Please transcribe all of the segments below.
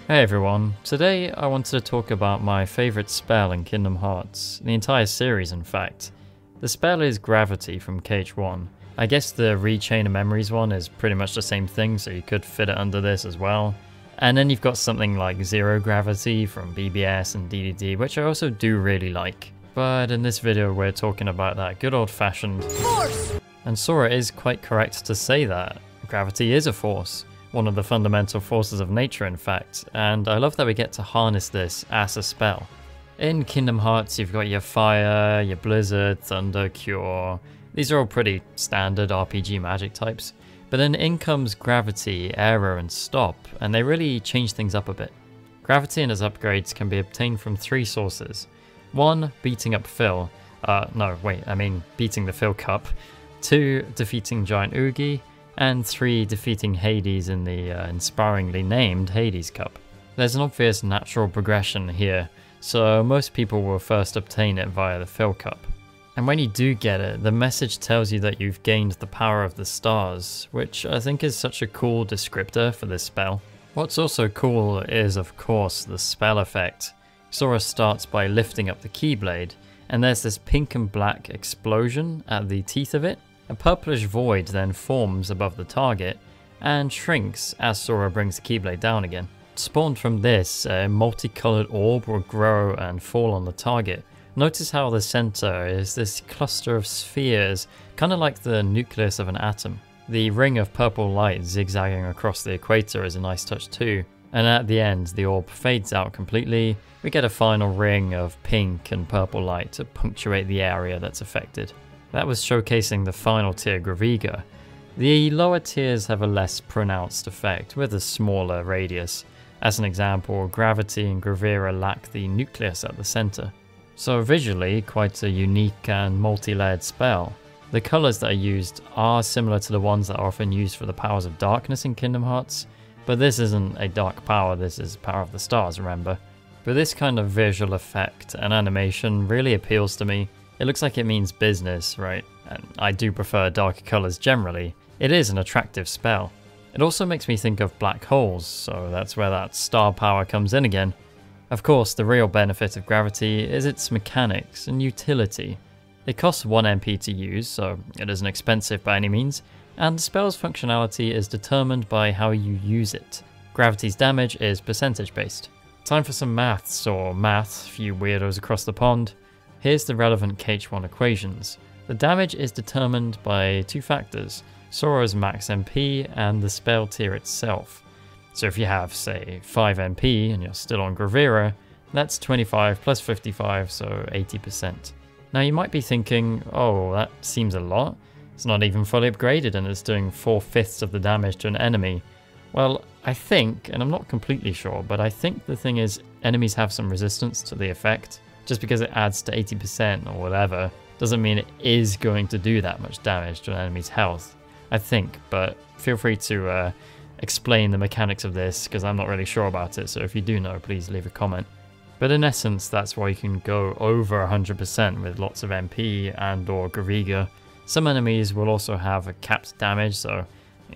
Hey everyone, today I wanted to talk about my favourite spell in Kingdom Hearts, the entire series in fact. The spell is Gravity from KH1. I guess the Rechain of Memories one is pretty much the same thing, so you could fit it under this as well. And then you've got something like Zero Gravity from BBS and DDD, which I also do really like. But in this video we're talking about that good old fashioned force! And Sora is quite correct to say that. Gravity is a force. One of the fundamental forces of nature in fact, and I love that we get to harness this as a spell. In Kingdom Hearts you've got your fire, your blizzard, thunder, cure. These are all pretty standard RPG magic types, but then in comes gravity, arrow and stop, and they really change things up a bit. Gravity and its upgrades can be obtained from three sources. 1. Beating up Phil. Beating the Phil Cup. 2. Defeating Giant Oogie. And 3. Defeating Hades in the inspiringly named Hades Cup. There's an obvious natural progression here, so most people will first obtain it via the Phil Cup. And when you do get it, the message tells you that you've gained the power of the stars, which I think is such a cool descriptor for this spell. What's also cool is of course the spell effect. Sora starts by lifting up the Keyblade, and there's this pink and black explosion at the teeth of it. A purplish void then forms above the target and shrinks as Sora brings the Keyblade down again. Spawned from this, a multicolored orb will grow and fall on the target. Notice how the center is this cluster of spheres, kind of like the nucleus of an atom. The ring of purple light zigzagging across the equator is a nice touch too. And at the end, the orb fades out completely. We get a final ring of pink and purple light to punctuate the area that's affected. That was showcasing the final tier, Graviga. The lower tiers have a less pronounced effect, with a smaller radius. As an example, Gravity and Gravira lack the nucleus at the center. So visually, quite a unique and multi-layered spell. The colours that are used are similar to the ones that are often used for the powers of darkness in Kingdom Hearts, but this isn't a dark power, this is power of the stars, remember. But this kind of visual effect and animation really appeals to me. It looks like it means business, right? And I do prefer darker colours generally. It is an attractive spell. It also makes me think of black holes, so that's where that star power comes in again. Of course, the real benefit of Gravity is its mechanics and utility. It costs 1 MP to use, so it isn't expensive by any means, and the spell's functionality is determined by how you use it. Gravity's damage is percentage based. Time for some maths, or math, for you weirdos across the pond. Here's the relevant KH1 equations. The damage is determined by 2 factors, Sora's max MP and the spell tier itself. So if you have, say, 5 MP and you're still on Gravira, that's 25 plus 55, so 80%. Now you might be thinking, oh, that seems a lot. It's not even fully upgraded and it's doing 4/5 of the damage to an enemy. Well, I think, and I'm not completely sure, but I think the thing is enemies have some resistance to the effect. Just because it adds to 80% or whatever, doesn't mean it is going to do that much damage to an enemy's health. I think, but feel free to explain the mechanics of this, because I'm not really sure about it, so if you do know, please leave a comment. But in essence, that's why you can go over 100% with lots of MP and or Graviga. Some enemies will also have a capped damage, so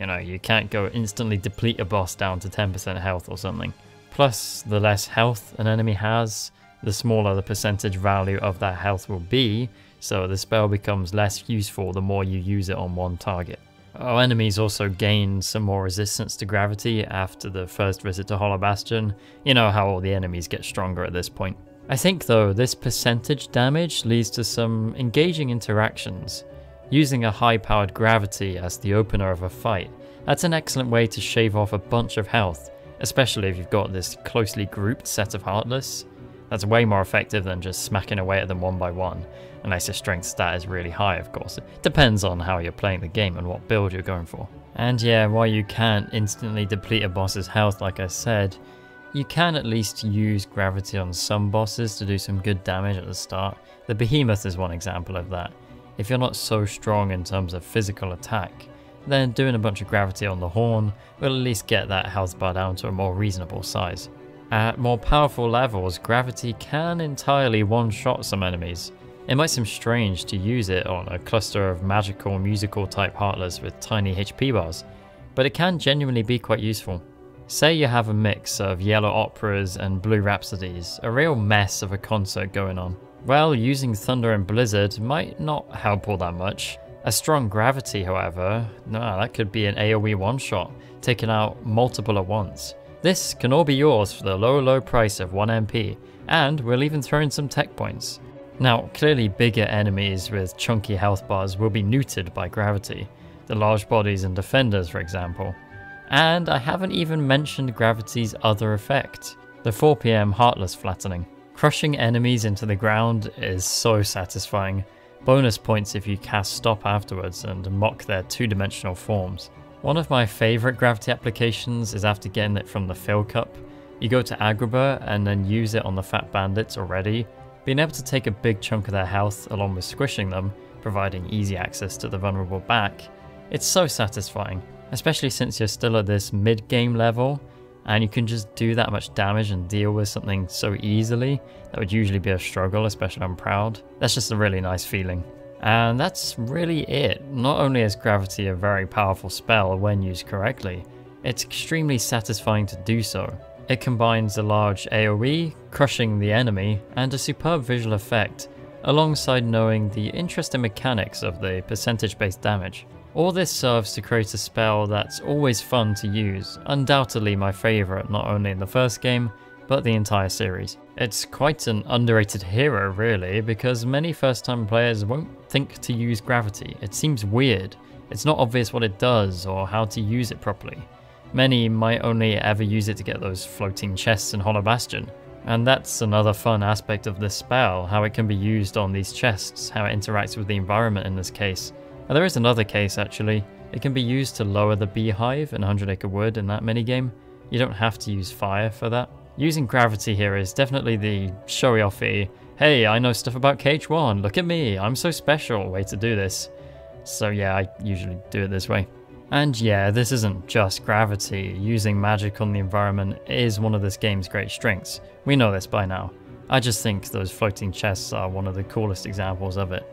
you can't go instantly deplete a boss down to 10% health or something. Plus, the less health an enemy has, the smaller the percentage value of that health will be, so the spell becomes less useful the more you use it on one target. Our enemies also gain some more resistance to gravity after the first visit to Hollow Bastion. You know how all the enemies get stronger at this point. I think though, this percentage damage leads to some engaging interactions. Using a high-powered gravity as the opener of a fight, that's an excellent way to shave off a bunch of health, especially if you've got this closely grouped set of Heartless. That's way more effective than just smacking away at them one by one, unless your strength stat is really high, of course. It depends on how you're playing the game and what build you're going for. And yeah, while you can't instantly deplete a boss's health like I said, you can at least use gravity on some bosses to do some good damage at the start. The Behemoth is one example of that. If you're not so strong in terms of physical attack, then doing a bunch of gravity on the horn will at least get that health bar down to a more reasonable size. At more powerful levels, gravity can entirely one-shot some enemies. It might seem strange to use it on a cluster of magical musical type Heartless with tiny HP bars, but it can genuinely be quite useful. Say you have a mix of yellow operas and blue rhapsodies, a real mess of a concert going on. Well, using thunder and blizzard might not help all that much. A strong gravity, however, that could be an AoE one-shot, taking out multiple at once. This can all be yours for the low price of 1 MP, and we'll even throw in some tech points. Now, clearly bigger enemies with chunky health bars will be neutered by gravity, the large bodies and defenders for example. And I haven't even mentioned gravity's other effect, the 4 PM Heartless flattening. Crushing enemies into the ground is so satisfying. Bonus points if you cast stop afterwards and mock their two-dimensional forms. One of my favourite gravity applications is after getting it from the Fill Cup. You go to Agrabah and then use it on the fat bandits already, being able to take a big chunk of their health along with squishing them, providing easy access to the vulnerable back. It's so satisfying, especially since you're still at this mid-game level, and you can just do that much damage and deal with something so easily that would usually be a struggle, especially on Proud. That's just a really nice feeling. And that's really it. Not only is gravity a very powerful spell when used correctly, it's extremely satisfying to do so. It combines a large AoE, crushing the enemy, and a superb visual effect, alongside knowing the interesting mechanics of the percentage-based damage. All this serves to create a spell that's always fun to use, undoubtedly my favourite not only in the first game, but the entire series. It's quite an underrated hero really, because many first time players won't think to use gravity. It seems weird, it's not obvious what it does or how to use it properly. Many might only ever use it to get those floating chests in Hollow Bastion. And that's another fun aspect of this spell, how it can be used on these chests, how it interacts with the environment in this case. And there is another case actually. It can be used to lower the beehive in 100 Acre Wood in that minigame. You don't have to use fire for that. Using gravity here is definitely the showy-offy, hey, I know stuff about KH1, look at me, I'm so special way to do this. So yeah, I usually do it this way. And yeah, this isn't just gravity. Using magic on the environment is one of this game's great strengths. We know this by now. I just think those floating chests are one of the coolest examples of it.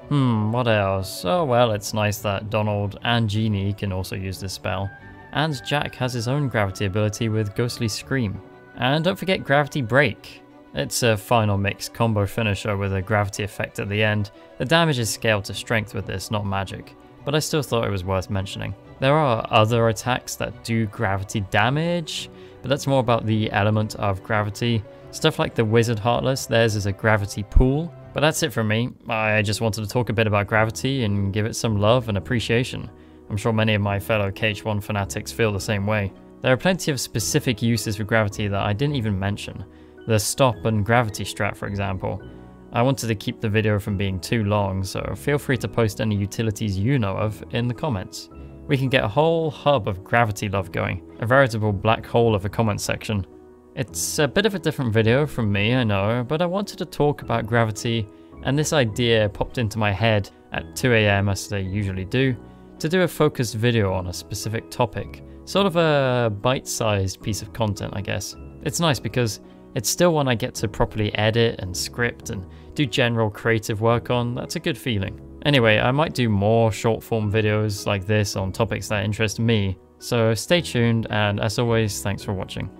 What else? Oh well, it's nice that Donald and Genie can also use this spell. And Jack has his own gravity ability with Ghostly Scream. And don't forget Gravity Break. It's a final mix combo finisher with a gravity effect at the end. The damage is scaled to strength with this, not magic, but I still thought it was worth mentioning. There are other attacks that do gravity damage, but that's more about the element of gravity. Stuff like the Wizard Heartless, theirs is a gravity pool. But that's it from me. I just wanted to talk a bit about gravity and give it some love and appreciation. I'm sure many of my fellow KH1 fanatics feel the same way. There are plenty of specific uses for gravity that I didn't even mention. The stop and gravity strat, for example. I wanted to keep the video from being too long, so feel free to post any utilities you know of in the comments. We can get a whole hub of gravity love going, a veritable black hole of a comment section. It's a bit of a different video from me, I know, but I wanted to talk about gravity, and this idea popped into my head at 2 AM as they usually do, to do a focused video on a specific topic. Sort of a bite-sized piece of content, I guess. It's nice because it's still one I get to properly edit and script and do general creative work on. That's a good feeling. Anyway, I might do more short-form videos like this on topics that interest me, so stay tuned, and as always, thanks for watching.